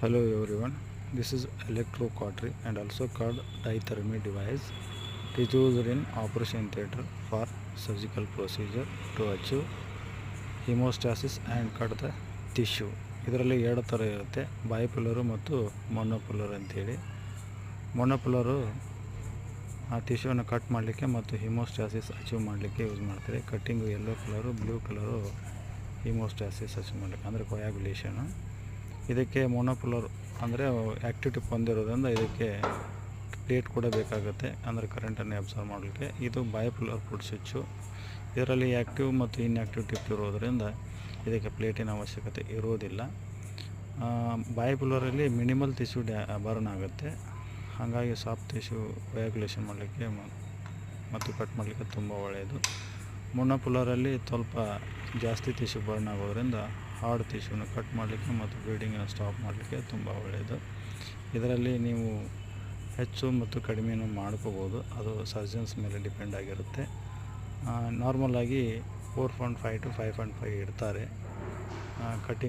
Hello everyone, this is electrocautery and also called dithermy device. It is used in operation theatre for surgical procedure to achieve hemostasis and cut the tissue. ಇದರಲ್ಲಿ ಎರಡು ಥರ ಇರುತ್ತೆ, ಬೈಪುಲರು ಮತ್ತು ಮೊನೊಪುಲರ್ ಅಂತೇಳಿ. ಮೊನೊಪುಲರು ಆ ಟಿಶ್ಯೂವನ್ನು cut ಮಾಡಲಿಕ್ಕೆ ಮತ್ತು ಹಿಮೋಸ್ಟಾಸಿಸ್ ಅಚೀವ್ ಮಾಡಲಿಕ್ಕೆ ಯೂಸ್ ಮಾಡ್ತಾರೆ. Cutting yellow colour, blue colour haemostasis achieve ಮಾಡಲಿಕ್ಕೆ ಅಂದರೆ ಕೊಯಾಗುಲೇಷನು. ಇದಕ್ಕೆ ಮೊನೊಪುಲರ್ ಅಂದರೆ ಆ್ಯಕ್ಟಿವಿಟಿ ಹೊಂದಿರೋದ್ರಿಂದ ಇದಕ್ಕೆ ಪ್ಲೇಟ್ ಕೂಡ ಬೇಕಾಗುತ್ತೆ, ಅಂದರೆ ಕರೆಂಟನ್ನು ಅಬ್ಸರ್ವ್ ಮಾಡಲಿಕ್ಕೆ. ಇದು ಬೈಪುಲರ್ ಫುಡ್ ಸ್ವಿಚ್ಚು. ಇದರಲ್ಲಿ ಆ್ಯಕ್ಟಿವ್ ಮತ್ತು ಇನ್ಆ್ಯಕ್ಟಿವ್ ಟಿಪ್ ಇರೋದರಿಂದ ಇದಕ್ಕೆ ಪ್ಲೇಟಿನ ಅವಶ್ಯಕತೆ ಇರೋದಿಲ್ಲ. ಬೈಪುಲರಲ್ಲಿ ಮಿನಿಮಲ್ ಟಿಶ್ಯೂ ಬರ್ನ್ ಆಗುತ್ತೆ, ಹಾಗಾಗಿ ಸಾಫ್ಟ್ ಟಿಶ್ಯೂ ಕೊಯಾಗುಲೇಷನ್ ಮಾಡಲಿಕ್ಕೆ ಮತ್ತು ಕಟ್ ಮಾಡಲಿಕ್ಕೆ ತುಂಬ ಒಳ್ಳೆಯದು. ಮೊನೊಪುಲರಲ್ಲಿ ಸ್ವಲ್ಪ ಜಾಸ್ತಿ ಟಿಶ್ಯೂ ಬರ್ನ್ ಆಗೋದ್ರಿಂದ ಹಾರ್ಡ್ ಟಿಶ್ಯೂನ ಕಟ್ ಮಾಡಲಿಕ್ಕೆ ಮತ್ತು ಬ್ಲೀಡಿಂಗನ್ನು ಸ್ಟಾಪ್ ಮಾಡಲಿಕ್ಕೆ ತುಂಬ ಒಳ್ಳೆಯದು. ಇದರಲ್ಲಿ ನೀವು ಹೆಚ್ಚು ಮತ್ತು ಕಡಿಮೆಯನ್ನು ಮಾಡ್ಕೋಬೋದು, ಅದು ಸರ್ಜನ್ಸ್ ಮೇಲೆ ಡಿಪೆಂಡ್ ಆಗಿರುತ್ತೆ. ನಾರ್ಮಲಾಗಿ 4.5 to 5.5 ಇಡ್ತಾರೆ ಕಟ್ಟಿಂಗ್